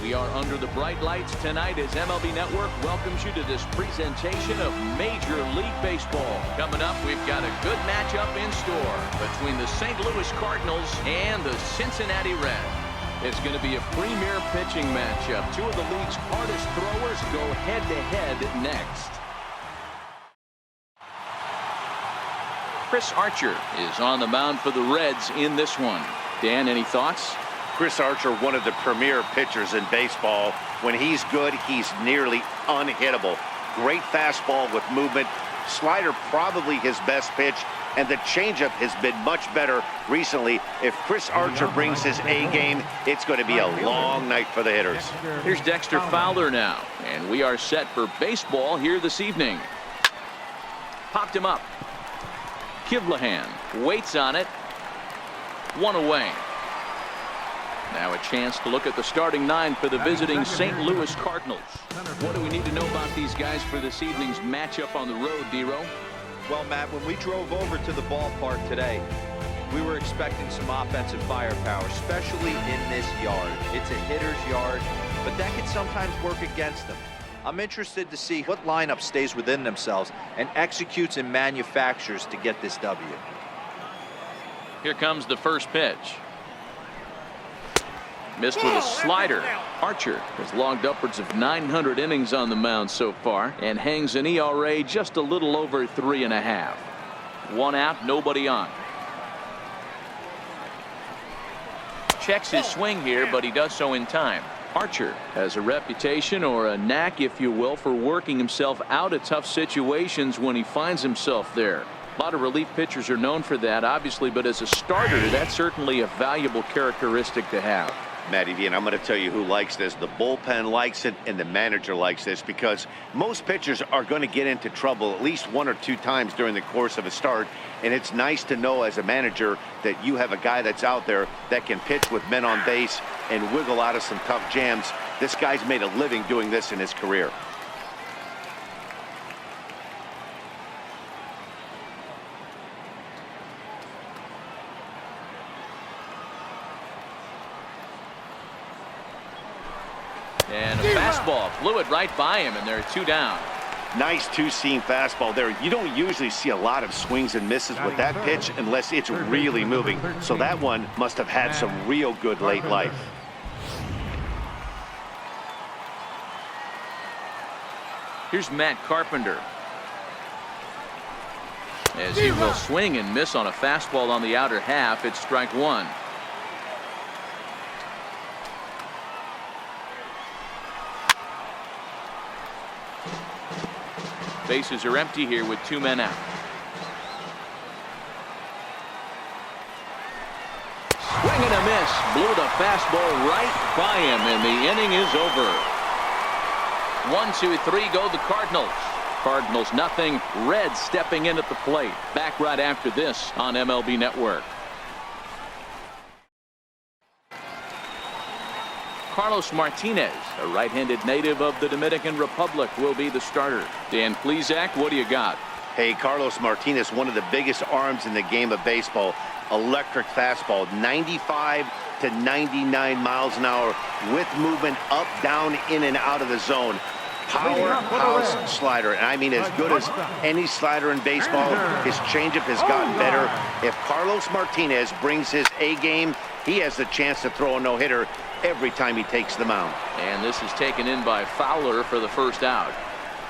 We are under the bright lights tonight as MLB Network welcomes you to this presentation of Major League Baseball. Coming up, we've got a good matchup in store between the St. Louis Cardinals and the Cincinnati Reds. It's going to be a premier pitching matchup. Two of the league's hardest throwers go head-to-head next. Chris Archer is on the mound for the Reds in this one. Dan, any thoughts? Chris Archer, one of the premier pitchers in baseball. When he's good, he's nearly unhittable. Great fastball with movement. Slider probably his best pitch, and the changeup has been much better recently. If Chris Archer brings his A game, it's going to be a long night for the hitters. Here's Dexter Fowler now, and we are set for baseball here this evening. Popped him up. Kivlahan waits on it. One away. Now a chance to look at the starting nine for the visiting St. Louis Cardinals. What do we need to know about these guys for this evening's matchup on the road, D-Row? Well, Matt, when we drove over to the ballpark today, we were expecting some offensive firepower, especially in this yard. It's a hitter's yard, but that can sometimes work against them. I'm interested to see what lineup stays within themselves and executes and manufactures to get this W. Here comes the first pitch. Missed with a slider. Archer has logged upwards of 900 innings on the mound so far and hangs an ERA just a little over 3.5. One out, nobody on. Checks his swing here, but he does so in time. Archer has a reputation, or a knack if you will, for working himself out of tough situations when he finds himself there. A lot of relief pitchers are known for that, obviously, but as a starter, that's certainly a valuable characteristic to have. Matty V, and I'm going to tell you who likes this. The bullpen likes it, and the manager likes this, because most pitchers are going to get into trouble at least one or two times during the course of a start, and it's nice to know as a manager that you have a guy that's out there that can pitch with men on base and wiggle out of some tough jams. This guy's made a living doing this in his career. And a fastball flew it right by him, and there are two down. Nice two-seam fastball there. You don't usually see a lot of swings and misses with that pitch unless it's really moving. So that one must have had some real good late life. Here's Matt Carpenter. As he will swing and miss on a fastball on the outer half, it's strike one. Bases are empty here with two men out. Swing and a miss. Blew the fastball right by him, and the inning is over. 1-2-3 go the Cardinals. Cardinals nothing. Reds stepping in at the plate. Back right after this on MLB Network. Carlos Martinez, a right-handed native of the Dominican Republic, will be the starter. Dan Plesac, what do you got? Hey, Carlos Martinez, one of the biggest arms in the game of baseball. Electric fastball, 95 to 99 miles an hour with movement up, down, in, and out of the zone. Powerhouse slider, and I mean as good as any slider in baseball. His changeup has gotten better. If Carlos Martinez brings his A game, he has the chance to throw a no-hitter every time he takes the mound. And this is taken in by Fowler for the first out.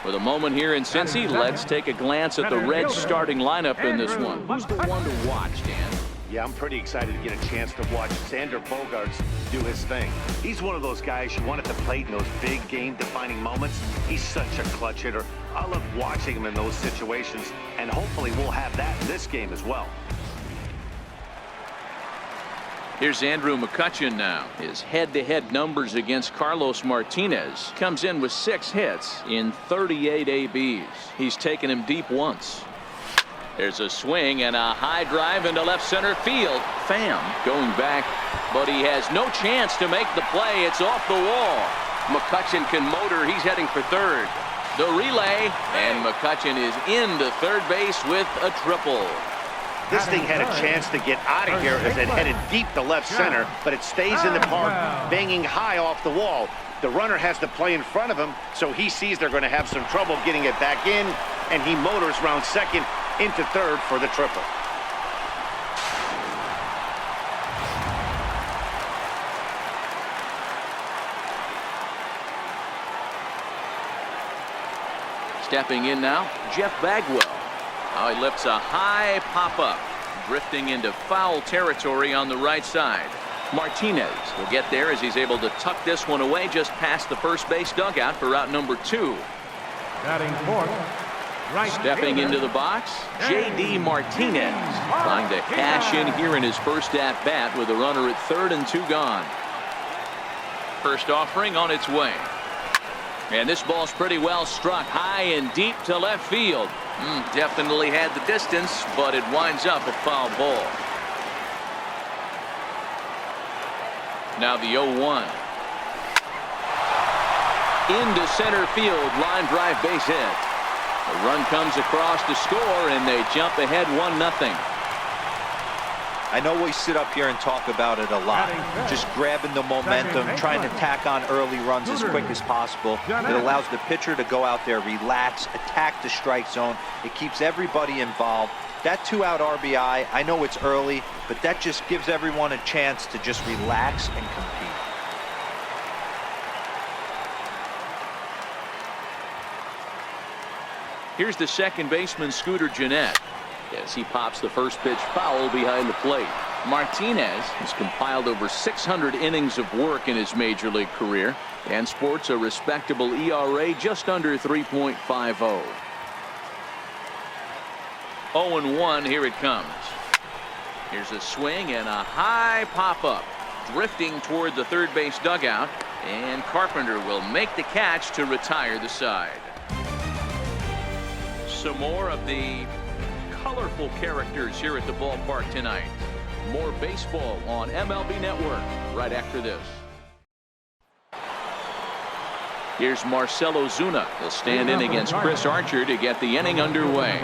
With a moment here in Cincy, let's take a glance at the Reds starting lineup in this one. Who's the one to watch, Dan? Yeah, I'm pretty excited to get a chance to watch Xander Bogaerts do his thing. He's one of those guys you want at the plate in those big game-defining moments. He's such a clutch hitter. I love watching him in those situations, and hopefully we'll have that in this game as well. Here's Andrew McCutchen now. His head-to-head numbers against Carlos Martinez comes in with 6 hits in 38 ABs. He's taken him deep once. There's a swing and a high drive into left center field. Pham going back, but he has no chance to make the play. It's off the wall. McCutchen can motor. He's heading for third. The relay, and McCutchen is into third base with a triple. This thing had a chance to get out of here as it headed deep to left center, but it stays in the park, banging high off the wall. The runner has to play in front of him, so he sees they're going to have some trouble getting it back in, and he motors around second into third for the triple. Stepping in now, Jeff Bagwell. Now he lifts a high pop-up, drifting into foul territory on the right side. Martinez will get there as he's able to tuck this one away just past the first base dugout for route number 2. Batting fourth, right Stepping into the box, J.D. Martinez trying to cash in here in his first at-bat with a runner at third and 2 gone. First offering on its way. And this ball's pretty well struck high and deep to left field. Definitely had the distance, but it winds up a foul ball. Now the 0-1. Into center field, line drive base hit. The run comes across to score, and they jump ahead 1-0. I know we sit up here and talk about it a lot. Just grabbing the momentum, trying to tack on early runs as quick as possible. It allows the pitcher to go out there, relax, attack the strike zone. It keeps everybody involved. That 2-out RBI, I know it's early, but that just gives everyone a chance to just relax and compete. Here's the second baseman, Scooter Gennett, as he pops the first pitch foul behind the plate. Martinez has compiled over 600 innings of work in his major league career and sports a respectable ERA just under 3.50. 0-1, here it comes. Here's a swing and a high pop-up, drifting toward the third base dugout, and Carpenter will make the catch to retire the side. Some more of the colorful characters here at the ballpark tonight. More baseball on MLB Network right after this. Here's Marcell Ozuna. He'll stand in against Chris Archer to get the inning underway.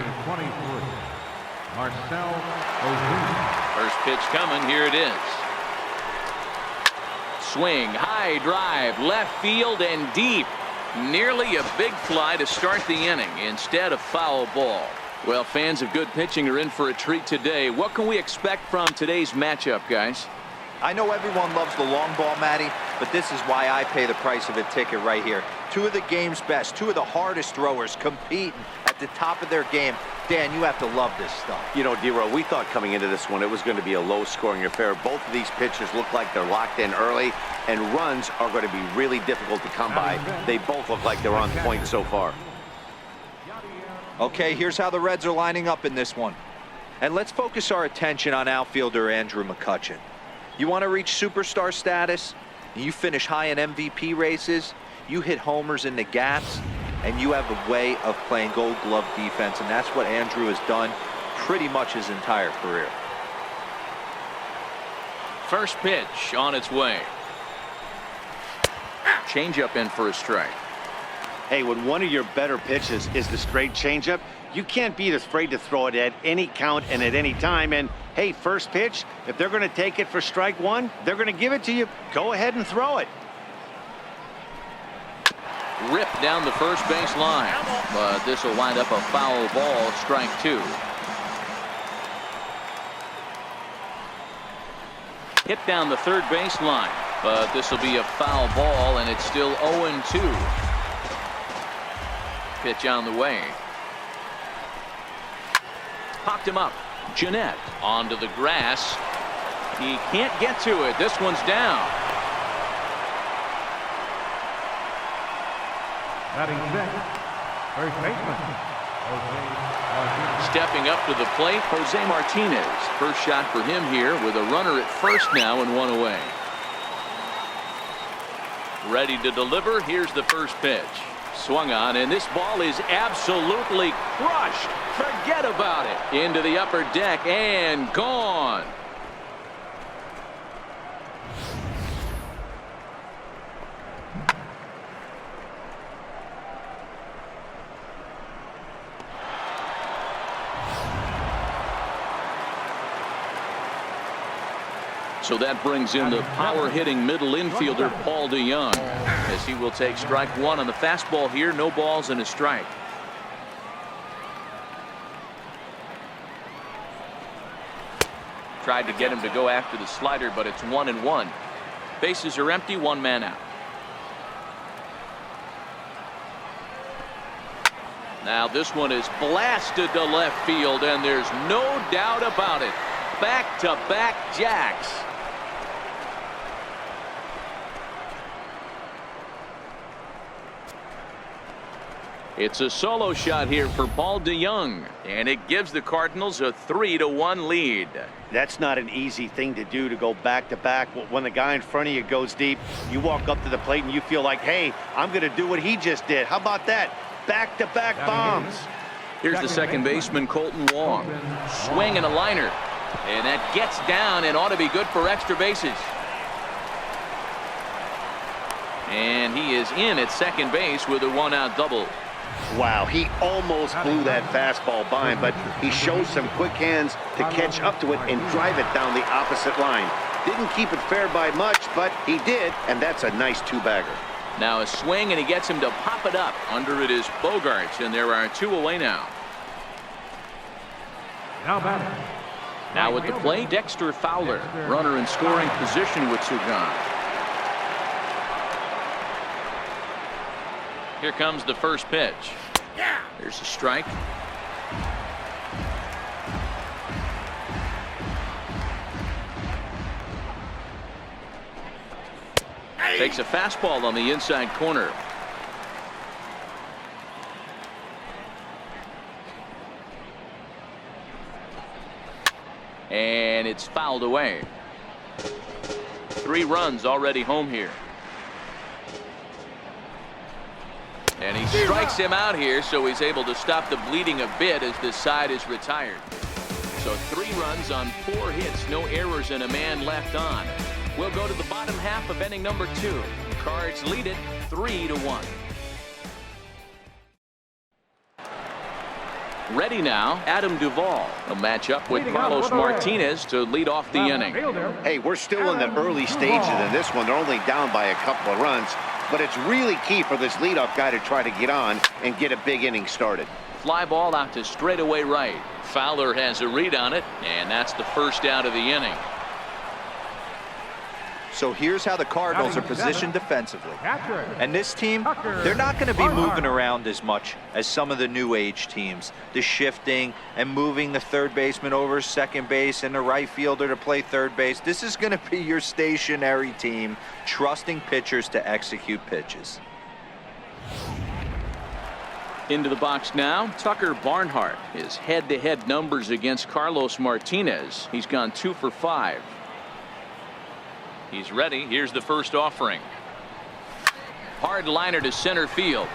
Marcell Ozuna. First pitch coming. Here it is. Swing, high drive, left field and deep. Nearly a big fly to start the inning. Instead, a foul ball. Well, fans of good pitching are in for a treat today. What can we expect from today's matchup, guys? I know everyone loves the long ball, Matty, but this is why I pay the price of a ticket right here. Two of the game's best, two of the hardest throwers competing at the top of their game. Dan, you have to love this stuff. You know, D-Row, we thought coming into this one it was going to be a low-scoring affair. Both of these pitchers look like they're locked in early, and runs are going to be really difficult to come by. They both look like they're on point so far. Okay, here's how the Reds are lining up in this one. And let's focus our attention on outfielder Andrew McCutchen. You want to reach superstar status, you finish high in MVP races, you hit homers in the gaps, and you have a way of playing gold glove defense, and that's what Andrew has done pretty much his entire career. First pitch on its way. Changeup in for a strike. Hey, when one of your better pitches is the straight changeup, you can't be afraid to throw it at any count and at any time. And hey, first pitch, if they're going to take it for strike one, they're going to give it to you. Go ahead and throw it. Ripped down the first base line, but this will wind up a foul ball, strike 2. Hit down the third base line, but this will be a foul ball, and it's still 0-2. Pitch on the way. Popped him up. Gennett onto the grass. He can't get to it. This one's down. Batting sixth, first baseman. Stepping up to the plate, Jose Martinez. First shot for him here with a runner at first now and one away. Ready to deliver. Here's the first pitch. Swung on, and this ball is absolutely crushed. Forget about it. Into the upper deck and gone. So that brings in the power-hitting middle infielder Paul DeJong, as he will take strike one on the fastball here. No balls and a strike. Tried to get him to go after the slider, but it's 1-1. Bases are empty, one man out. Now this one is blasted to left field, and there's no doubt about it. Back-to-back jacks. It's a solo shot here for Paul DeJong, and it gives the Cardinals a 3-1 lead. That's not an easy thing to do, to go back-to-back. When the guy in front of you goes deep, you walk up to the plate and you feel like, hey, I'm going to do what he just did. How about that? Back-to-back bombs. Here's the second baseman, Colton Wong. Swing and a liner. And that gets down and ought to be good for extra bases. And he is in at second base with a one-out double. Wow, he almost blew that fastball by him, but he shows some quick hands to catch up to it and drive it down the opposite line. Didn't keep it fair by much, but he did, and that's a nice two-bagger. Now a swing, and he gets him to pop it up. Under it is Bogarts, and there are two away now. Now at the plate, Dexter Fowler, runner in scoring position with Sugan. Here comes the first pitch. There's a strike. Takes a fastball on the inside corner. And it's fouled away. 3 runs already home here. And he strikes him out here, so he's able to stop the bleeding a bit as this side is retired. So 3 runs on 4 hits, no errors, and a man left on. We'll go to the bottom half of inning number 2. The Cards lead it 3-1. Ready now, Adam Duvall. A matchup with Carlos Martinez to lead off the inning. Hey, we're still in the early stages of this one. They're only down by a couple of runs, but it's really key for this leadoff guy to try to get on and get a big inning started. Fly ball out to straightaway right. Fowler has a read on it, and that's the first out of the inning. So here's how the Cardinals are positioned defensively. And this team, they're not going to be moving around as much as some of the new age teams. The shifting and moving the third baseman over second base and the right fielder to play third base. This is going to be your stationary team, trusting pitchers to execute pitches. Into the box now, Tucker Barnhart. His head-to-head numbers against Carlos Martinez. He's gone 2 for 5. He's ready. Here's the first offering. Hard liner to center field.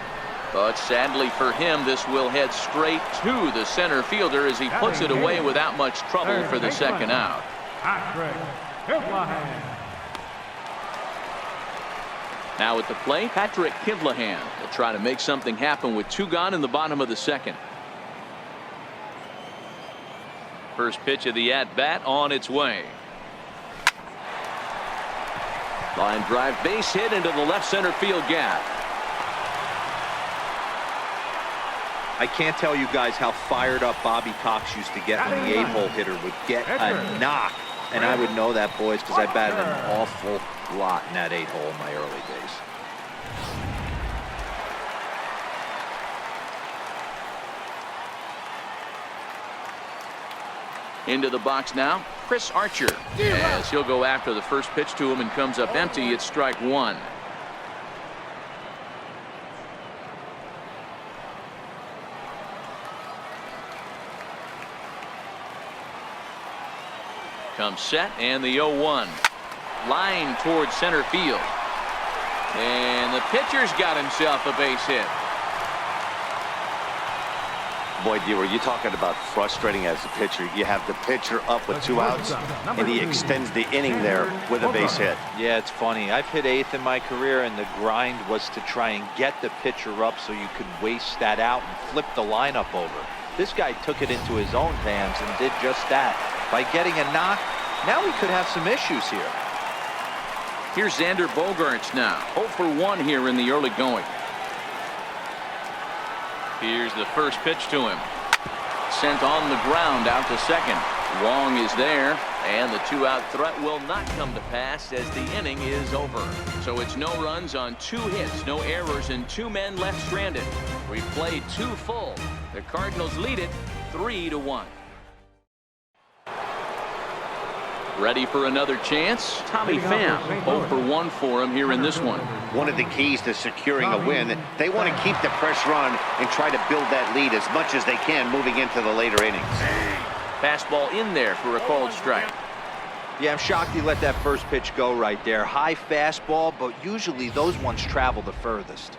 But sadly for him, this will head straight to the center fielder as he puts it away without much trouble for the second out. Now at the plate, Patrick Kivlahan will try to make something happen with 2 gone in the bottom of the second. First pitch of the at-bat on its way. Line drive, base hit into the left center field gap. I can't tell you guys how fired up Bobby Cox used to get when the 8-hole hitter would get a knock. And I would know that, boys, because I batted an awful lot in that 8-hole in my early days. Into the box now, Chris Archer. As he'll go after the first pitch to him and comes up empty. It's strike 1. Comes set, and the 0-1. Line towards center field. And the pitcher's got himself a base hit. Boy, were you talking about frustrating as a pitcher? You have the pitcher up with 2 outs, and he extends the inning there with a base hit. Yeah, it's funny. I've hit 8th in my career, and the grind was to try and get the pitcher up so you could waste that out and flip the lineup over. This guy took it into his own hands and did just that. By getting a knock, Now he could have some issues here. Here's Xander Bogaerts now. 0 for 1 here in the early going. Here's the first pitch to him. Sent on the ground out to second. Wong is there, and the 2-out threat will not come to pass as the inning is over. So it's no runs on 2 hits, no errors, and 2 men left stranded. We've played 2 full. The Cardinals lead it 3-1. Ready for another chance? Tommy Pham, 0 for 1 for him here in this one. One of the keys to securing a win, they want to keep the pressure on and try to build that lead as much as they can moving into the later innings. Fastball in there for a called strike. Yeah, I'm shocked he let that first pitch go right there. High fastball, but usually those ones travel the furthest.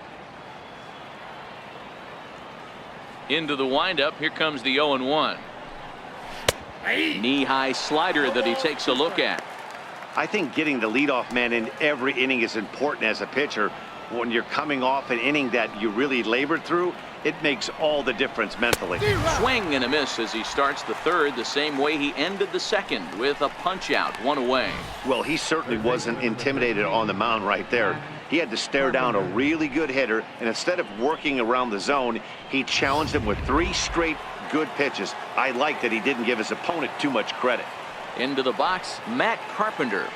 Into the windup, here comes the 0-1. Knee-high slider that he takes a look at. I think getting the leadoff man in every inning is important as a pitcher. When you're coming off an inning that you really labored through, it makes all the difference mentally. Swing and a miss as he starts the third the same way he ended the second with a punch out, 1 away. Well, he certainly wasn't intimidated on the mound right there. He had to stare down a really good hitter, and instead of working around the zone, he challenged him with 3 straight good pitches. I like that he didn't give his opponent too much credit. Into the box, Matt Carpenter.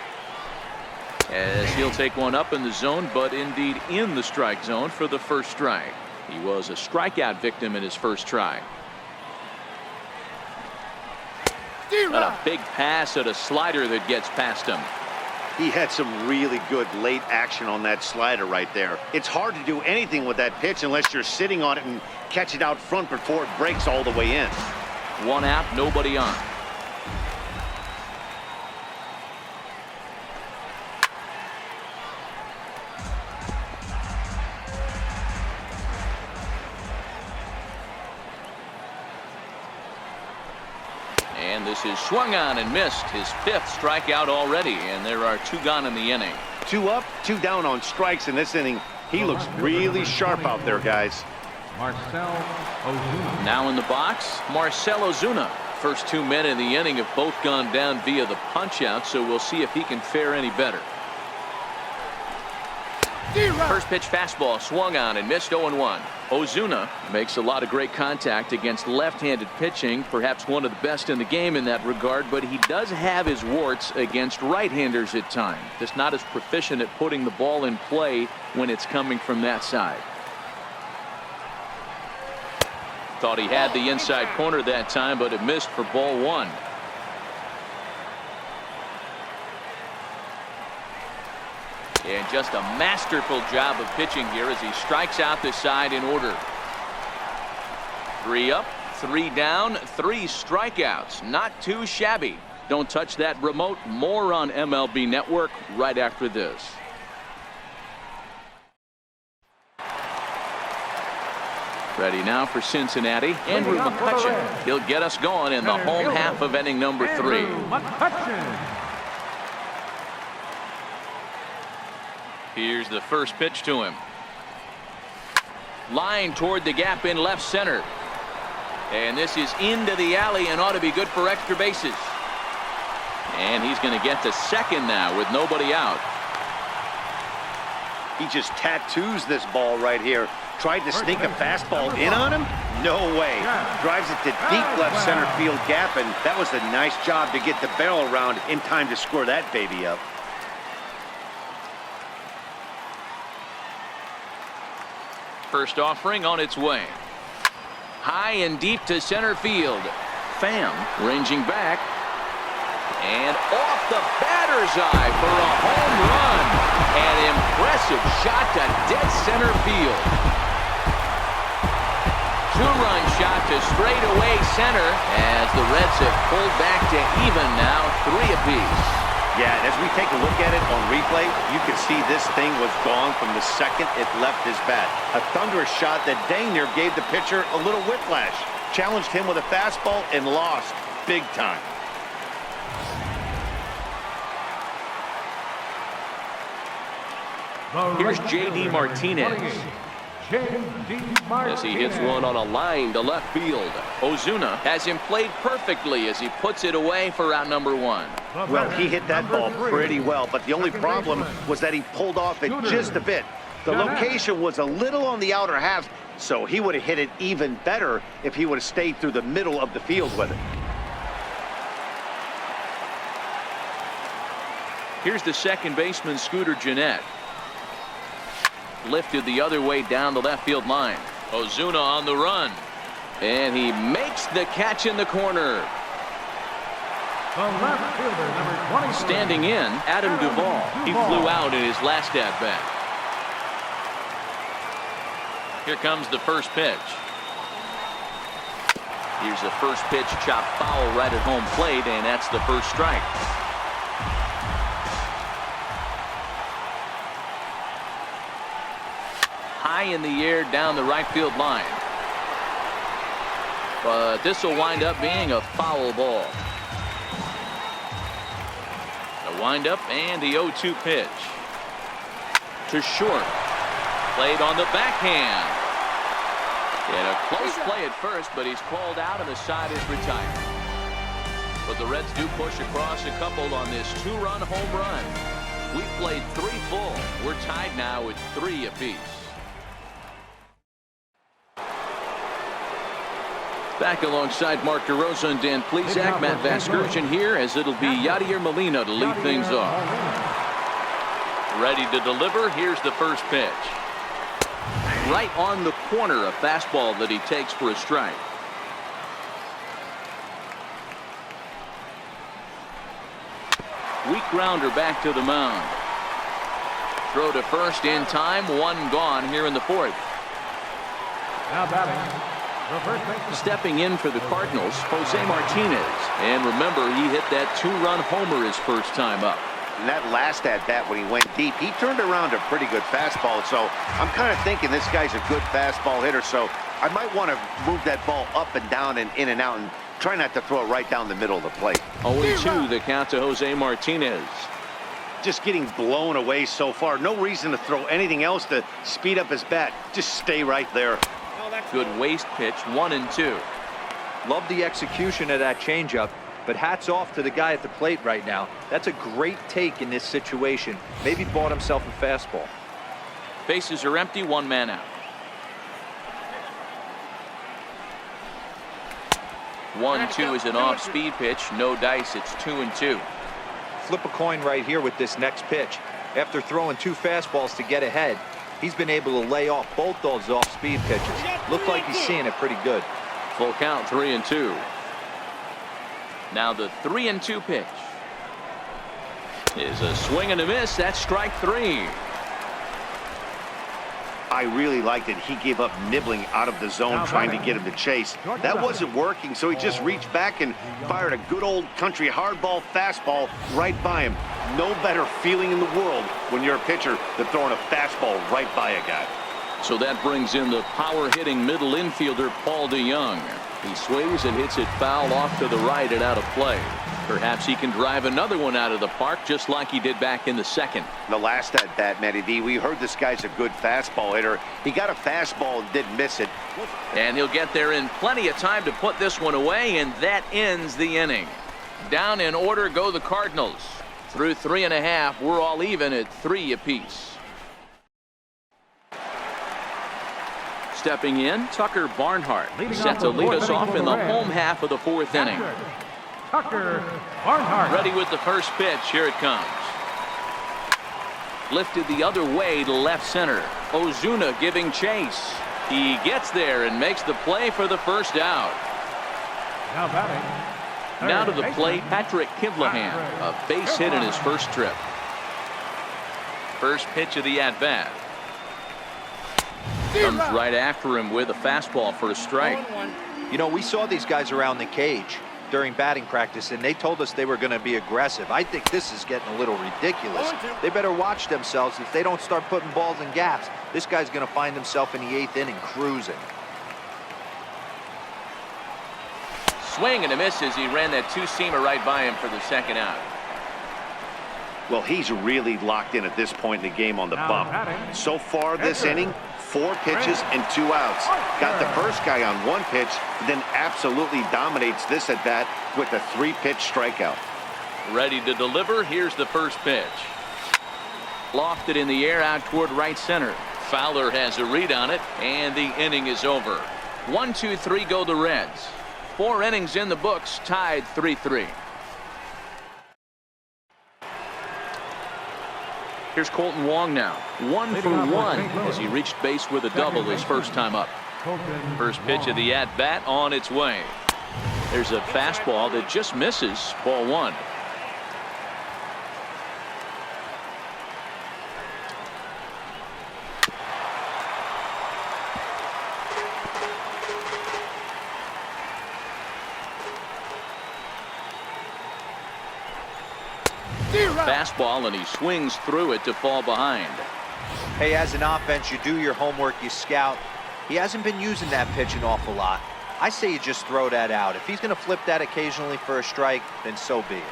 As he'll take one up in the zone, but indeed in the strike zone for the first strike. He was a strikeout victim in his first try. And a big pass at a slider that gets past him. He had some really good late action on that slider right there. It's hard to do anything with that pitch unless you're sitting on it and catch it out front before it breaks all the way in. 1 out, nobody on. And this is swung on and missed. His 5th strikeout already, and there are 2 gone in the inning. 2 up, 2 down on strikes in this inning. He looks really sharp out there, guys. Marcell Ozuna. Now in the box, Marcell Ozuna. First 2 men in the inning have both gone down via the punch out, so we'll see if he can fare any better. First pitch fastball swung on and missed. 0-1. Ozuna makes a lot of great contact against left-handed pitching, perhaps one of the best in the game in that regard, but he does have his warts against right-handers at times. Just not as proficient at putting the ball in play when it's coming from that side. Thought he had the inside corner that time, but it missed for ball 1. And just a masterful job of pitching here as he strikes out this side in order. 3 up, 3 down, 3 strikeouts. Not too shabby. Don't touch that remote. More on MLB Network right after this. Ready now for Cincinnati, Andrew McCutchen. He'll get us going in the home half of inning number 3. Here's the first pitch to him. Line toward the gap in left center. And this is into the alley and ought to be good for extra bases. And he's going to get to second now with nobody out. He just tattoos this ball right here. Tried to sneak a fastball in on him? No way. Drives it to deep left center field gap, and that was a nice job to get the barrel around in time to score that baby up. First offering on its way. High and deep to center field. Pham ranging back. And off the batter's eye for a home run. An impressive shot to dead center field. 2-run shot to straightaway center as the Reds have pulled back to even now, 3 apiece. Yeah, and as we take a look at it on replay, you can see this thing was gone from the second it left his bat. A thunderous shot that dang near gave the pitcher a little whiplash. Challenged him with a fastball and lost big time. Here's J.D. Martinez. As he hits one on a line to left field. Ozuna has him played perfectly as he puts it away for out number 1. Well, he hit that ball pretty well, but the only problem was that he pulled off it just a bit. The location was a little on the outer half, so he would have hit it even better if he would have stayed through the middle of the field with it. Here's the second baseman, Scooter Gennett. Lifted the other way down the left field line. Ozuna on the run. And he makes the catch in the corner. The left fielder, number 20. Standing in, Adam Duvall. He flew out in his last at-bat. Here comes the first pitch. Here's the first pitch, chopped foul right at home plate, and that's the first strike. High in the air down the right field line. But this will wind up being a foul ball. The windup and the 0-2 pitch. To short. Played on the backhand. And a close play at first, but he's called out and the side is retired. But the Reds do push across a couple on this two-run home run. We've played 3 full. We're tied now at 3 apiece. Back alongside Mark DeRosa and Dan Plesac, Matt Vasgersian here, as it'll be Yadier Molina to lead things off. Ready to deliver. Here's the first pitch. Right on the corner, a fastball that he takes for a strike. Weak grounder back to the mound. Throw to first in time. 1 gone here in the 4th. Now batting. Stepping in for the Cardinals, Jose Martinez. And remember, he hit that 2-run homer his first time up. And that last at-bat when he went deep, he turned around a pretty good fastball. So I'm kind of thinking this guy's a good fastball hitter. So I might want to move that ball up and down and in and out and try not to throw it right down the middle of the plate. 0-2 the count to Jose Martinez. Just getting blown away so far. No reason to throw anything else to speed up his bat. Just stay right there. Good waist pitch, 1-2. Love the execution of that changeup, but hats off to the guy at the plate right now. That's a great take in this situation. Maybe bought himself a fastball. Bases are empty, 1 man out. 1-2 is an off-speed pitch. No dice. It's 2-2. Flip a coin right here with this next pitch. After throwing 2 fastballs to get ahead, he's been able to lay off both those off-speed pitches. Look like he's seeing it pretty good. Full count, 3-2. Now the 3-2 pitch is a swing and a miss. That's strike 3. I really liked it. He gave up nibbling out of the zone trying to get him to chase. That wasn't working, so he just reached back and fired a good old country hardball fastball right by him. No better feeling in the world when you're a pitcher than throwing a fastball right by a guy. So that brings in the power-hitting middle infielder, Paul DeYoung. He swings and hits it foul off to the right and out of play. Perhaps he can drive another one out of the park just like he did back in the 2nd. The last at bat, Matty D, we heard this guy's a good fastball hitter. He got a fastball and didn't miss it. And he'll get there in plenty of time to put this one away, and that ends the inning. Down in order go the Cardinals. Through 3.5, we're all even at 3 apiece. Stepping in, Tucker Barnhart, set to lead us off in the home half of the 4th inning. Tucker Barnhart. Ready with the first pitch. Here it comes. Lifted the other way to left center. Ozuna giving chase. He gets there and makes the play for the first out. Now batting. Now to the plate, Patrick Kivlahan, a base hit in his first trip. First pitch of the at-bat. Comes right after him with a fastball for a strike. You know, we saw these guys around the cage during batting practice, and they told us they were going to be aggressive. I think this is getting a little ridiculous. They better watch themselves. If they don't start putting balls in gaps, this guy's going to find himself in the 8th inning cruising. Swing and a miss as he ran that 2-seamer right by him for the 2nd out. Well, he's really locked in at this point in the game on the bump. So far this inning, 4 pitches and 2 outs. Got the first guy on 1 pitch, then absolutely dominates this at bat with a 3-pitch strikeout. Ready to deliver. Here's the first pitch. Lofted in the air out toward right center. Fowler has a read on it, and the inning is over. 1-2-3 go the Reds. 4 innings in the books, tied 3-3. Here's Colton Wong now. 1 for 1 as he reached base with a double his first time up. First pitch of the at-bat on its way. There's a fastball that just misses. Ball 1. Fastball, and he swings through it to fall behind. Hey, as an offense, you do your homework, you scout. He hasn't been using that pitch an awful lot. I say you just throw that out. If he's going to flip that occasionally for a strike, then so be it.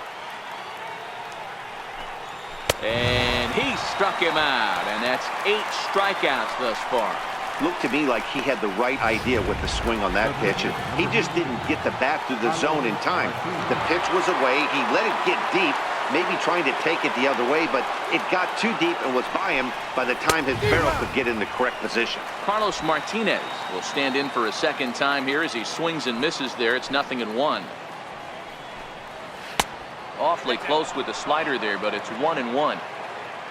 And he struck him out, and that's 8 strikeouts thus far. Looked to me like he had the right idea with the swing on that pitch, and he just didn't get the bat through the zone in time. The pitch was away. He let it get deep, maybe trying to take it the other way, but it got too deep and was by him by the time his barrel could get in the correct position. Carlos Martinez will stand in for a second time here as he swings and misses there. It's 0-1. Awfully close with the slider there, but it's 1-1.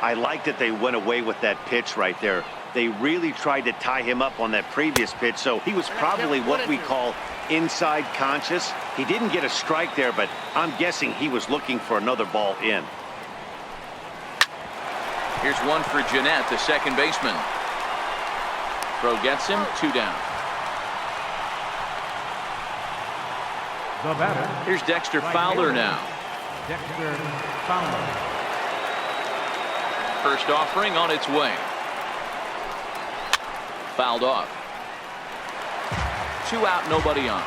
I like that they went away with that pitch right there. They really tried to tie him up on that previous pitch, so he was probably what we call inside conscious. He didn't get a strike there, but I'm guessing he was looking for another ball in. Here's one for Jeanette, the second baseman. Throw gets him, 2 down. The batter. Here's Dexter Fowler now. Dexter Fowler. First offering on its way. Fouled off. 2 out, nobody on.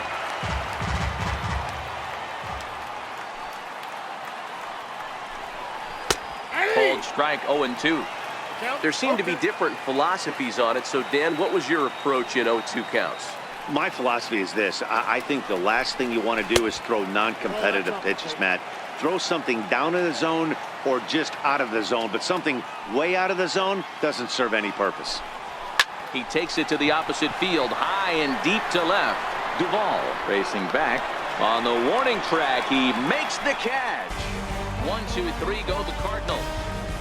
Cold strike, 0-2. There seem to be different philosophies on it. So, Dan, what was your approach at 0-2 counts? My philosophy is this. I think the last thing you want to do is throw non-competitive pitches, Matt. Throw something down in the zone or just out of the zone, but something way out of the zone doesn't serve any purpose. He takes it to the opposite field, high and deep to left. Duvall racing back on the warning track. He makes the catch. 1-2-3 go the Cardinals.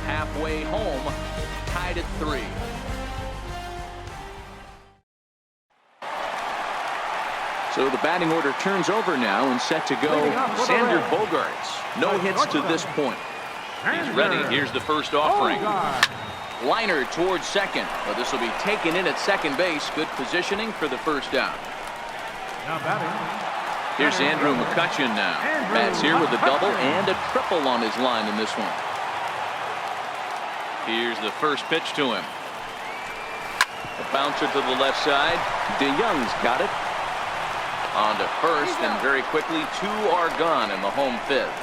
Halfway home, tied at 3. So the batting order turns over now and set to go. Xander Bogaerts. No hits to this point. He's ready. Here's the first offering. Liner towards second, but this will be taken in at second base. Good positioning for the first out. Now batting. Here's Andrew McCutchen now. Bats here with a double and a triple on his line in this one. Here's the first pitch to him. A bouncer to the left side. DeYoung's got it. On to first, and very quickly 2 are gone in the home 5th.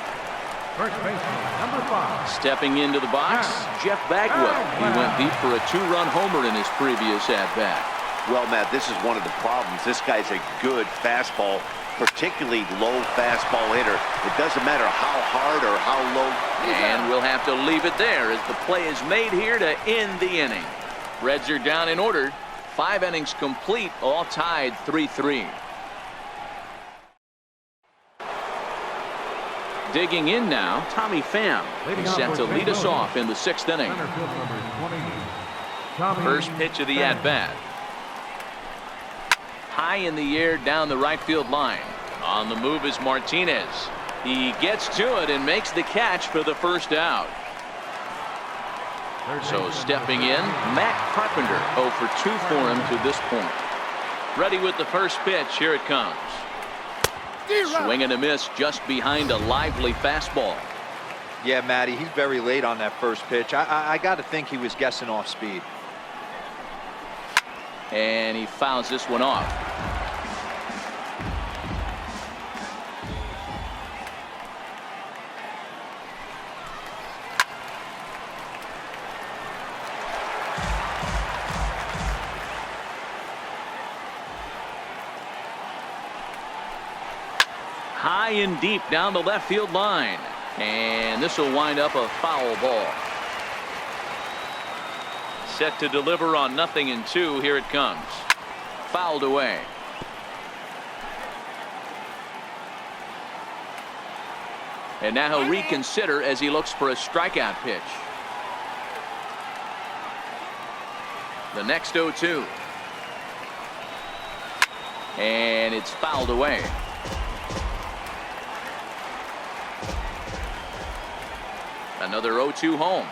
First baseman, number 5. Stepping into the box, Jeff Bagwell. He went deep for a 2-run homer in his previous at-bat. Well, Matt, this is one of the problems. This guy's a good fastball, particularly low fastball hitter. It doesn't matter how hard or how low. And we'll have to leave it there as the play is made here to end the inning. Reds are down in order. 5 innings complete, all tied 3-3. Digging in now, Tommy Pham. He's set to lead us off in the 6th inning. First pitch of the at-bat. High in the air down the right field line. On the move is Martinez. He gets to it and makes the catch for the first out. So stepping in, Matt Carpenter. 0 for 2 for him to this point. Ready with the first pitch. Here it comes. Swing and a miss just behind a lively fastball. Yeah, Matty, he's very late on that first pitch. I got to think he was guessing off speed. And he fouls this one off. High and deep down the left field line. And this will wind up a foul ball. Set to deliver on 0-2. Here it comes. Fouled away. And now he'll reconsider as he looks for a strikeout pitch. The next 0-2. And it's fouled away. Another 0-2 home.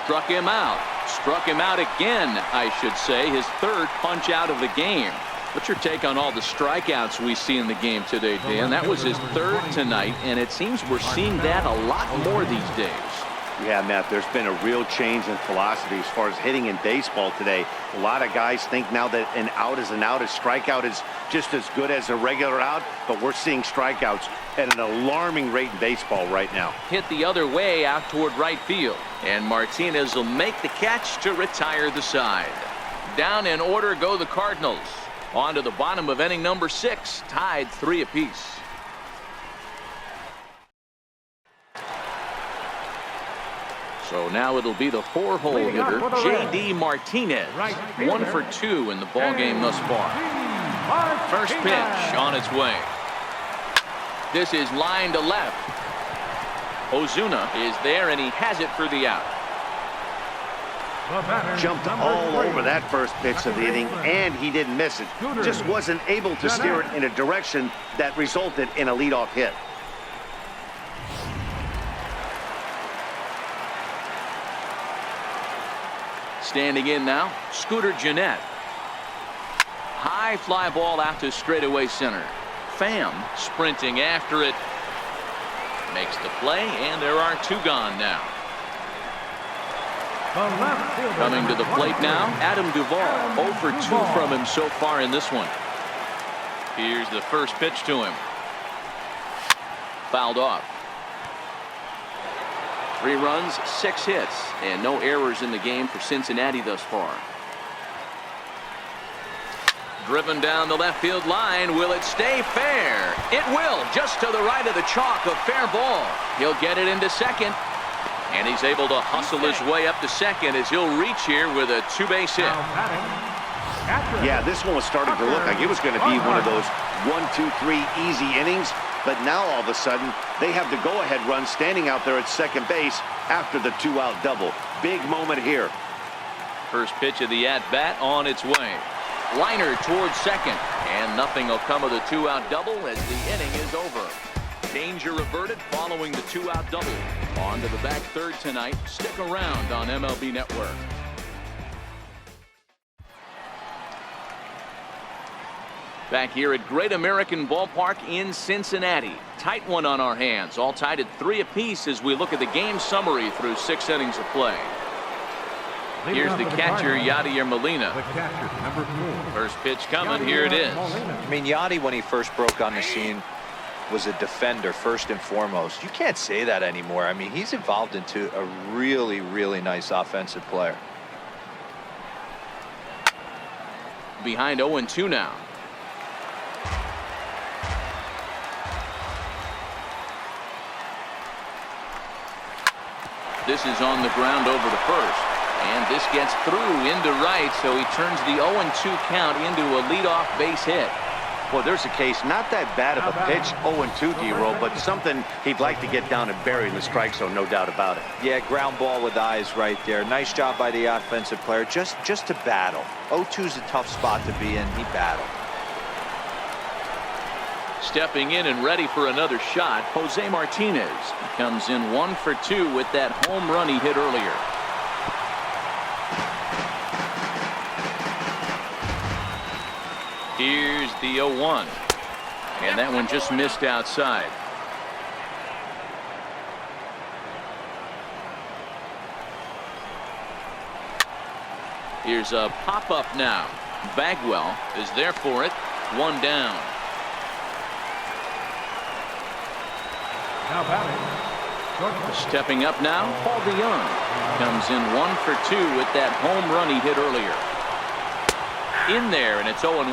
Struck him out. Struck him out again, I should say. His third punch out of the game. What's your take on all the strikeouts we see in the game today, Dan? That was his third tonight, and it seems we're seeing that a lot more these days. Yeah, Matt, there's been a real change in philosophy as far as hitting in baseball today. A lot of guys think now that an out is an out. A strikeout is just as good as a regular out, but we're seeing strikeouts at an alarming rate in baseball right now. Hit the other way out toward right field, and Martinez will make the catch to retire the side. Down in order go the Cardinals. On to the bottom of inning number 6, tied 3 apiece. So now it'll be the 4-hole hitter, J.D. Martinez. 1 for 2 in the ballgame thus far. First pitch on its way. This is line to left. Ozuna is there, and he has it for the out. Jumped all over that first pitch of the inning, and he didn't miss it. Just wasn't able to steer it in a direction that resulted in a leadoff hit. Standing in now, Scooter Gennett. High fly ball out to straightaway center. Pham sprinting after it. Makes the play, and there are 2 gone now. Coming to the plate now, Adam Duvall. 0 for 2 from him so far in this one. Here's the first pitch to him. Fouled off. 3 runs, 6 hits, and no errors in the game for Cincinnati thus far. Driven down the left field line. Will it stay fair? It will. Just to the right of the chalk. A fair ball. He'll get it into second. And he's able to hustle his way up to second as he'll reach here with a 2-base hit. Yeah, this one was starting to look like it was going to be one of those 1, 2, 3 easy innings. But now all of a sudden, they have the go-ahead run standing out there at second base after the 2-out double. Big moment here. First pitch of the at-bat on its way. Liner towards second. And nothing will come of the 2-out double as the inning is over. Danger averted following the 2-out double. On to the back third tonight. Stick around on MLB Network. Back here at Great American Ballpark in Cincinnati. Tight one on our hands. All tied at 3 apiece as we look at the game summary through 6 innings of play. Here's the catcher, Yadier Molina. First pitch coming. Here it is. I mean, Yadi, when he first broke on the scene, was a defender first and foremost. You can't say that anymore. I mean, he's evolved into a really, really nice offensive player. Behind 0-2 now. This is on the ground over to first. And this gets through into right, so he turns the 0-2 count into a leadoff base hit. Well, there's a case, not that bad of a pitch, 0-2, D-Roll, but something he'd like to get down and bury in the strike zone, no doubt about it. Yeah, ground ball with eyes right there. Nice job by the offensive player, just to battle. 0-2's a tough spot to be in. He battled. Stepping in and ready for another shot, Jose Martinez. He comes in 1 for 2 with that home run he hit earlier. Here's the 0-1. And that one just missed outside. Here's a pop-up now. Bagwell is there for it. 1 down. Now batting. Stepping up now, Paul DeYoung. Comes in 1 for 2 with that home run he hit earlier. In there, and it's 0-1.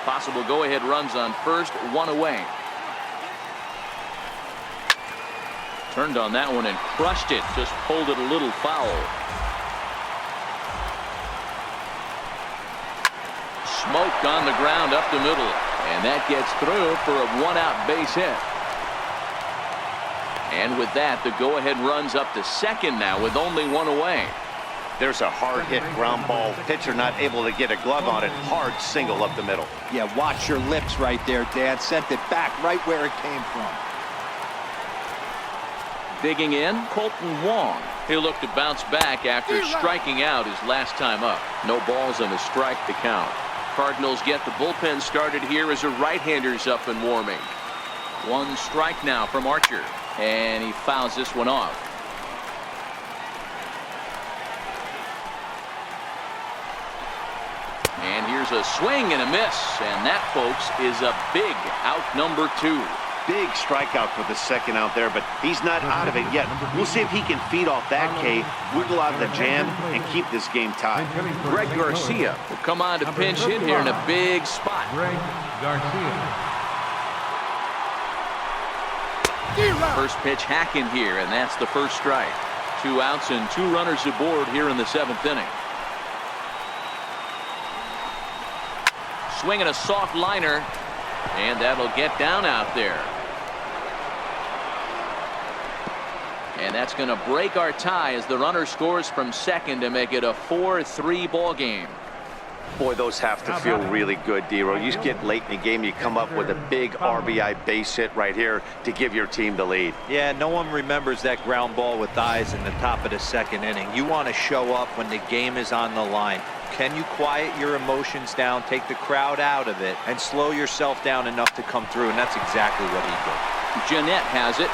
Possible go-ahead runs on first, one away. Turned on that one and crushed it. Just pulled it a little foul. Smoked on the ground up the middle. And that gets through for a one-out base hit. And with that, the go-ahead runs up to second now with only one away. There's a hard hit ground ball. Pitcher not able to get a glove on it. Hard single up the middle. Yeah, watch your lips right there, Dan. Sent it back right where it came from. Digging in, Colton Wong. He'll look to bounce back after striking out his last time up. No balls and a strike to count. Cardinals get the bullpen started here as a right-hander's up and warming. One strike now from Archer, and he fouls this one off. And here's a swing and a miss, and that, folks, is a big out number 2. Big strikeout for the second out there, but he's not out of it yet. We'll see if he can feed off that K, wiggle out of the jam, and keep this game tied. Greg Garcia will come on to pinch hit here in a big spot. Greg Garcia. First pitch hacking here, and that's the first strike. 2 outs and 2 runners aboard here in the 7th inning. Swinging a soft liner, and that'll get down out there. And that's going to break our tie as the runner scores from second to make it a 4-3 ball game. Boy, those have to feel really good, D-Roll. You get late in the game, you come up with a big RBI base hit right here to give your team the lead. Yeah, no one remembers that ground ball with eyes in the top of the 2nd inning. You want to show up when the game is on the line. Can you quiet your emotions down, take the crowd out of it, and slow yourself down enough to come through? And that's exactly what he did. Jeanette has it.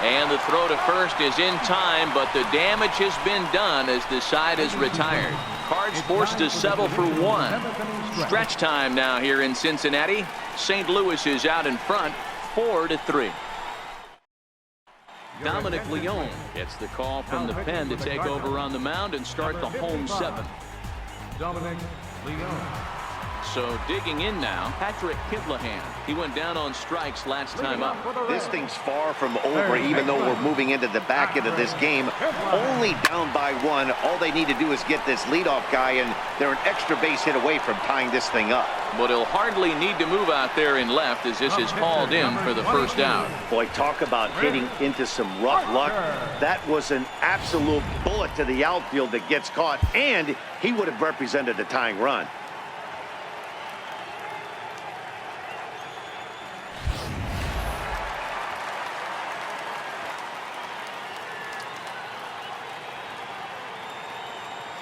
And the throw to first is in time, but the damage has been done as the side is retired. Cards forced to settle for 1. Stretch time now here in Cincinnati. St. Louis is out in front, 4-3. Dominic Leone gets the call from the pen to take over on the mound and start the home 7th. Dominic Leone. So digging in now, Patrick Kidlahan. He went down on strikes last time up. This thing's far from over, even though we're moving into the back end of this game. Only down by 1. All they need to do is get this leadoff guy, and they're an extra base hit away from tying this thing up. But he'll hardly need to move out there in left as this is hauled in for the first out. Boy, talk about hitting into some rough luck. That was an absolute bullet to the outfield that gets caught, and he would have represented a tying run.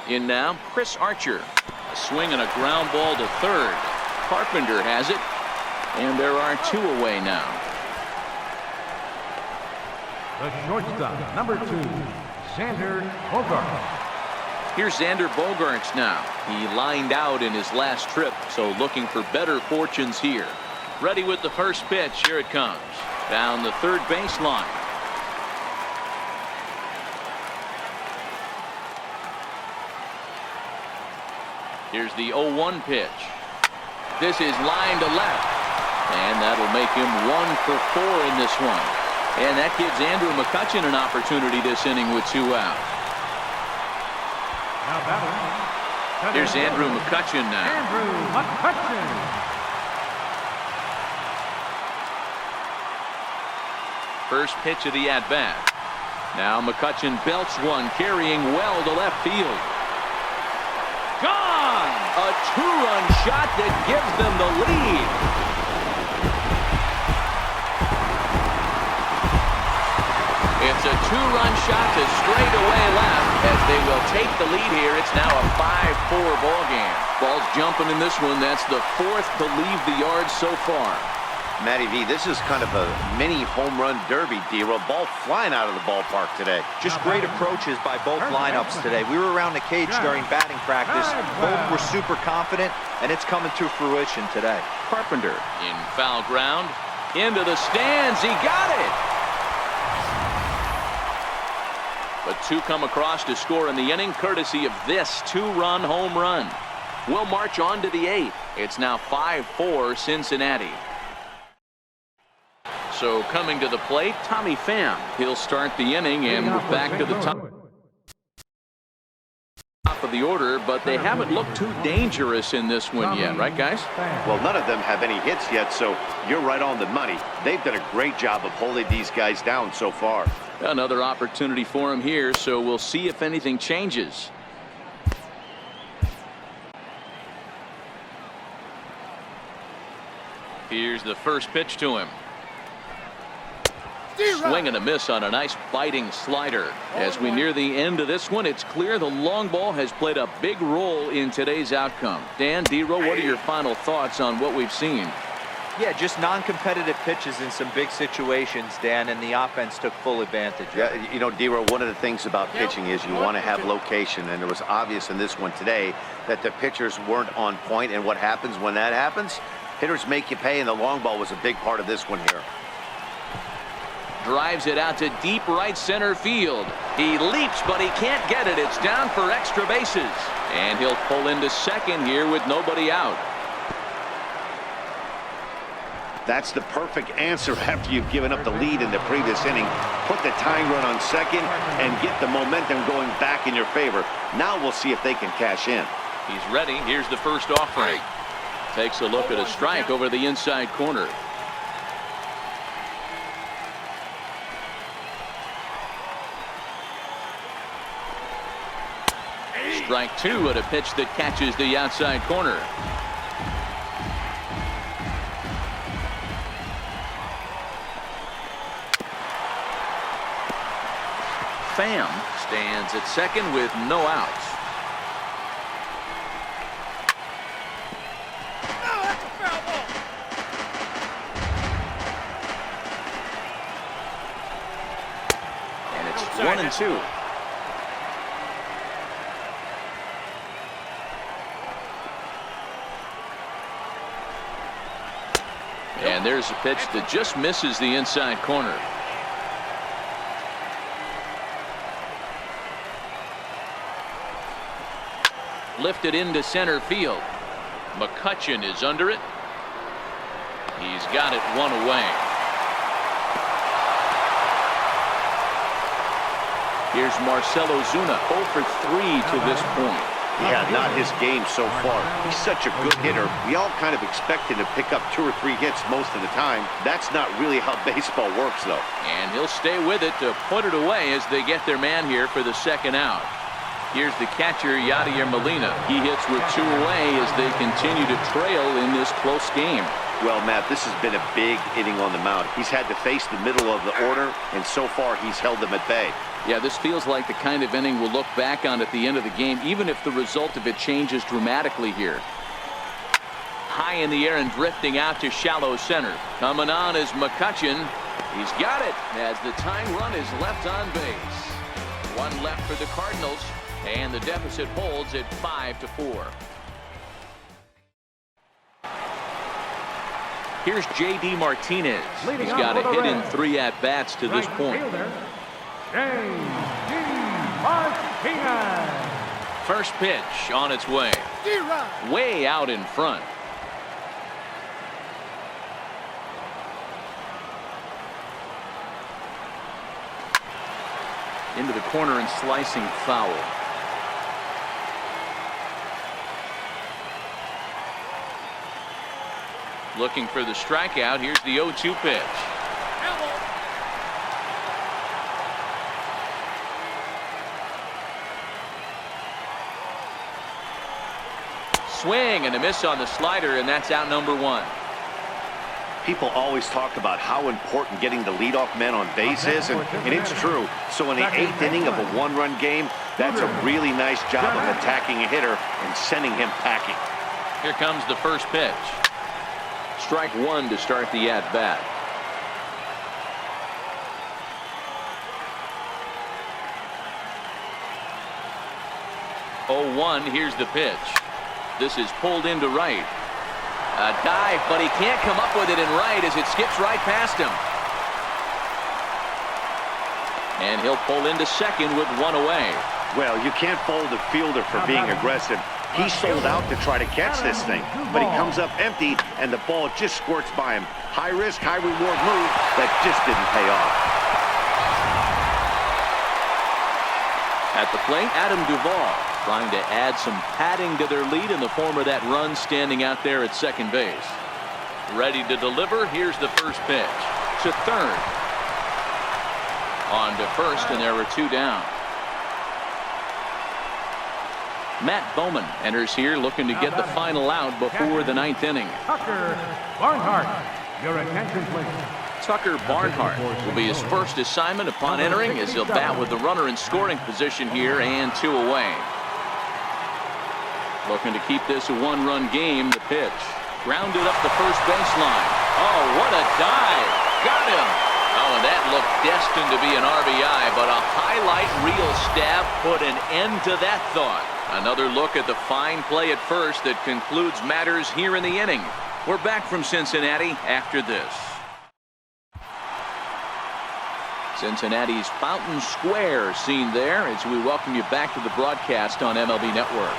In now, Chris Archer. A swing and a ground ball to third. Carpenter has it, and there are 2 away now. The shortstop, number 2, Xander Bogaerts. Here's Xander Bogaerts now. He lined out in his last trip, so looking for better fortunes here. Ready with the first pitch. Here it comes. Down the third baseline. Here's the 0-1 pitch. This is line to left. And that'll make him 1 for 4 in this one. And that gives Andrew McCutchen an opportunity this inning with 2 outs. Here's Andrew McCutchen now. Andrew McCutchen. First pitch of the at-bat. Now McCutchen belts one, carrying well to left field. Gone! A 2-run shot that gives them the lead. It's a 2-run shot to straightaway left as they will take the lead here. It's now a 5-4 ball game. Ball's jumping in this one. That's the 4th to leave the yard so far. Matty V, this is kind of a mini home run derby, D-Roll. Ball flying out of the ballpark today. Just great approaches by both lineups today. We were around the cage during batting practice. Both were super confident, and it's coming to fruition today. Carpenter in foul ground. Into the stands. He got it. But 2 come across to score in the inning, courtesy of this 2-run home run. We'll march on to the 8th. It's now 5-4 Cincinnati. So coming to the plate, Tommy Pham. He'll start the inning, and we're back to the top of the order, but they haven't looked too dangerous in this one yet, right, guys? Well, none of them have any hits yet, so you're right on the money. They've done a great job of holding these guys down so far. Another opportunity for him here, so we'll see if anything changes. Here's the first pitch to him. Swing and a miss on a nice biting slider. As we near the end of this one, it's clear the long ball has played a big role in today's outcome. Dan, D-Row, what are your final thoughts on what we've seen? Yeah, just non-competitive pitches in some big situations, Dan, and the offense took full advantage. Yeah, you know, D-Row, one of the things about pitching is you want to have location, and it was obvious in this one today that the pitchers weren't on point, and what happens when that happens? Hitters make you pay, and the long ball was a big part of this one here. Drives it out to deep right center field. He leaps, but he can't get it. It's down for extra bases. And he'll pull into second here with nobody out. That's the perfect answer after you've given up the lead in the previous inning. Put the tying run on second and get the momentum going back in your favor. Now we'll see if they can cash in. He's ready. Here's the first offering. Takes a look at a strike over the inside corner. Strike two at a pitch that catches the outside corner. Pham stands at second with no outs. And it's 1-2. And there's a pitch that just misses the inside corner. Lifted into center field. McCutchen is under it. He's got it one away. Here's Marcell Ozuna, 0 for 3 to this point. Yeah, not his game so far. He's such a good hitter. We all kind of expect him to pick up 2 or 3 hits most of the time. That's not really how baseball works, though. And he'll stay with it to put it away as they get their man here for the second out. Here's the catcher, Yadier Molina. He hits with 2 away as they continue to trail in this close game. Well, Matt, this has been a big inning on the mound. He's had to face the middle of the order, and so far he's held them at bay. Yeah, this feels like the kind of inning we'll look back on at the end of the game, even if the result of it changes dramatically here. High in the air and drifting out to shallow center. Coming on is McCutchen. He's got it as the tying run is left on base. 1 left for the Cardinals, and the deficit holds at 5-4. Here's J.D. Martinez. He's got a hit in 3 at-bats to this point. J.D. Martinez. First pitch on its way. Way out in front. Into the corner and slicing foul. Looking for the strikeout. Here's the 0-2 pitch. Swing and a miss on the slider, and that's out number 1. People always talk about how important getting the leadoff man on base is, and it's true. So in the 8th inning of a 1-run game, that's a really nice job of attacking a hitter and sending him packing. Here comes the first pitch. Strike 1 to start the at-bat. Oh, 1, here's the pitch. This is pulled into right. A dive, but he can't come up with it in right as it skips right past him. And he'll pull into second with 1 away. Well, you can't fault a fielder for being aggressive. He sold out to try to catch this thing, but he comes up empty, and the ball just squirts by him. High risk, high reward move that just didn't pay off. At the plate, Adam Duvall trying to add some padding to their lead in the form of that run standing out there at second base. Ready to deliver. Here's the first pitch. To third. On to first, and there were two down. Matt Bowman enters here looking to get the final out before the ninth inning. Tucker Barnhart, your attention please. Tucker Barnhart will be his first assignment upon entering as he'll bat with the runner in scoring position here and 2 away. Looking to keep this a one-run game. The pitch. Grounded up the first baseline. Oh, what a dive. Got him. Oh, and that looked destined to be an RBI, but a highlight reel stab put an end to that thought. Another look at the fine play at first that concludes matters here in the inning. We're back from Cincinnati after this. Cincinnati's Fountain Square scene there as we welcome you back to the broadcast on MLB Network.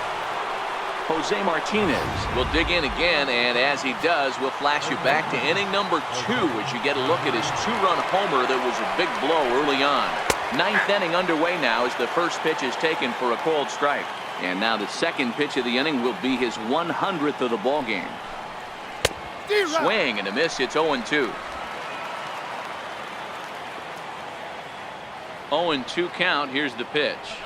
Jose Martinez will dig in again, and as he does, we'll flash you back to inning number 2 as you get a look at his 2-run homer that was a big blow early on. Ninth inning underway now as the first pitch is taken for a called strike. And now the second pitch of the inning will be his 100th of the ball game. Swing and a miss. It's 0-2. 0-2 count. Here's the pitch.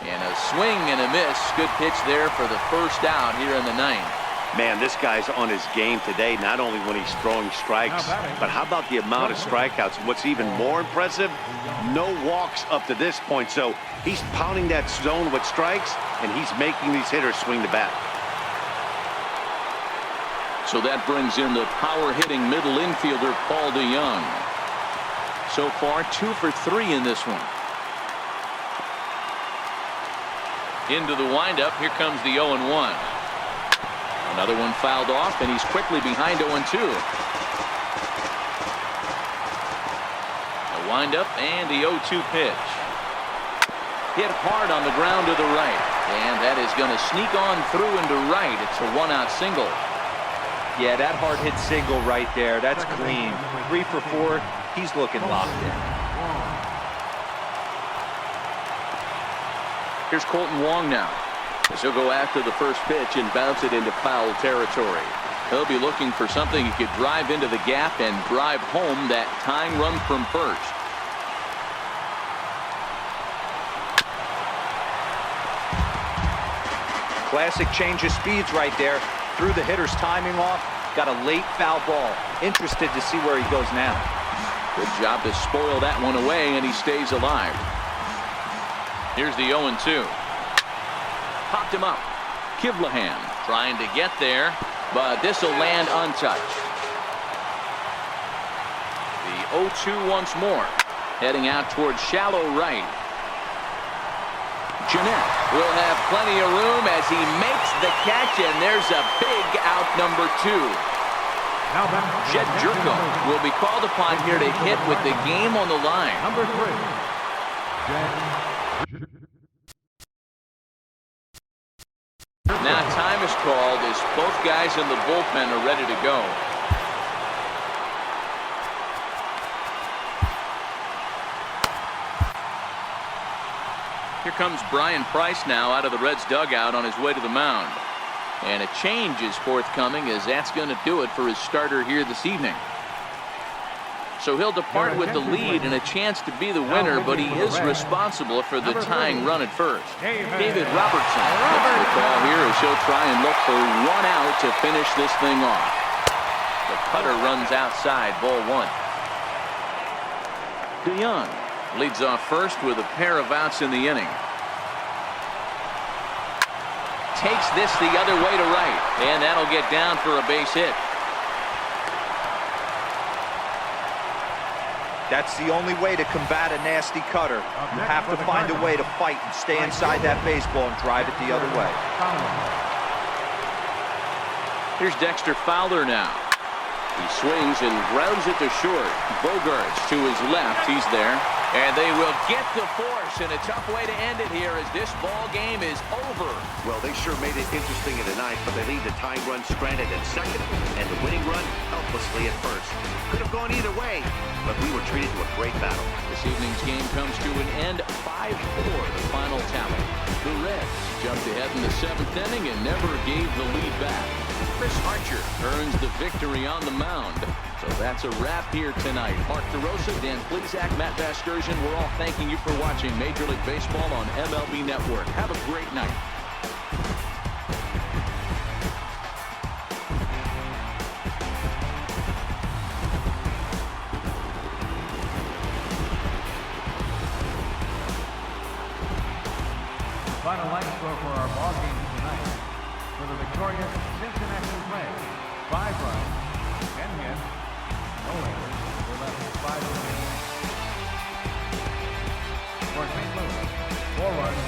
And a swing and a miss. Good pitch there for the first out here in the ninth. Man, this guy's on his game today, not only when he's throwing strikes, but how about the amount of strikeouts? What's even more impressive, no walks up to this point. So he's pounding that zone with strikes, and he's making these hitters swing the bat. So that brings in the power-hitting middle infielder, Paul DeYoung. So far, 2 for 3 in this one. Into the windup. Here comes the 0-1. Another one fouled off, and he's quickly behind 0-2. A windup and the 0-2 pitch. Hit hard on the ground to the right, and that is going to sneak on through into right. It's a 1-out single. Yeah, that hard hit single right there. That's clean. 3 for 4. He's looking locked in. Here's Colton Wong now. As he'll go after the first pitch and bounce it into foul territory. He'll be looking for something he could drive into the gap and drive home that tying run from first. Classic change of speeds right there. Threw the hitter's timing off. Got a late foul ball. Interested to see where he goes now. Good job to spoil that one away, and he stays alive. Here's the 0-2. Popped him up. Kivlahan trying to get there, but this will land untouched. The 0-2 once more. Heading out towards shallow right. Jeanette will have plenty of room as he makes the catch, and there's a big out number 2. Jed Jerko will be called upon here to hit with the game on the line. Number 3. Now time is called as both guys in the bullpen are ready to go. Here comes Brian Price now out of the Reds dugout on his way to the mound. And a change is forthcoming as that's going to do it for his starter here this evening. So he'll depart with the lead and a chance to be the winner, but he is responsible for the tying run at first. David Robertson gets the call here as he'll try and look for 1 out to finish this thing off. The cutter runs outside, ball 1. DeYoung leads off first with a pair of outs in the inning. Takes this the other way to right, and that'll get down for a base hit. That's the only way to combat a nasty cutter. You have to find a way to fight and stay inside that baseball and drive it the other way. Here's Dexter Fowler now. He swings and grounds it to short. Bogarts to his left. He's there. And they will get the force, and a tough way to end it here as this ball game is over. Well, they sure made it interesting in the ninth, but they leave the tying run stranded at second and the winning run helplessly at first. Could have gone either way, but we were treated to a great battle. This evening's game comes to an end 5-4, the final tally. The Reds jumped ahead in the 7th inning and never gave the lead back. Chris Archer earns the victory on the mound. So that's a wrap here tonight. Mark DeRosa, Dan Plesac, Matt Vasgersian, we're all thanking you for watching Major League Baseball on MLB Network. Have a great night. Final line score for our ball game tonight. For the victorious Cincinnati Reds, 5 runs, 10 hits, no errors, with less than 5 remaining. For St. Louis, 4 runs,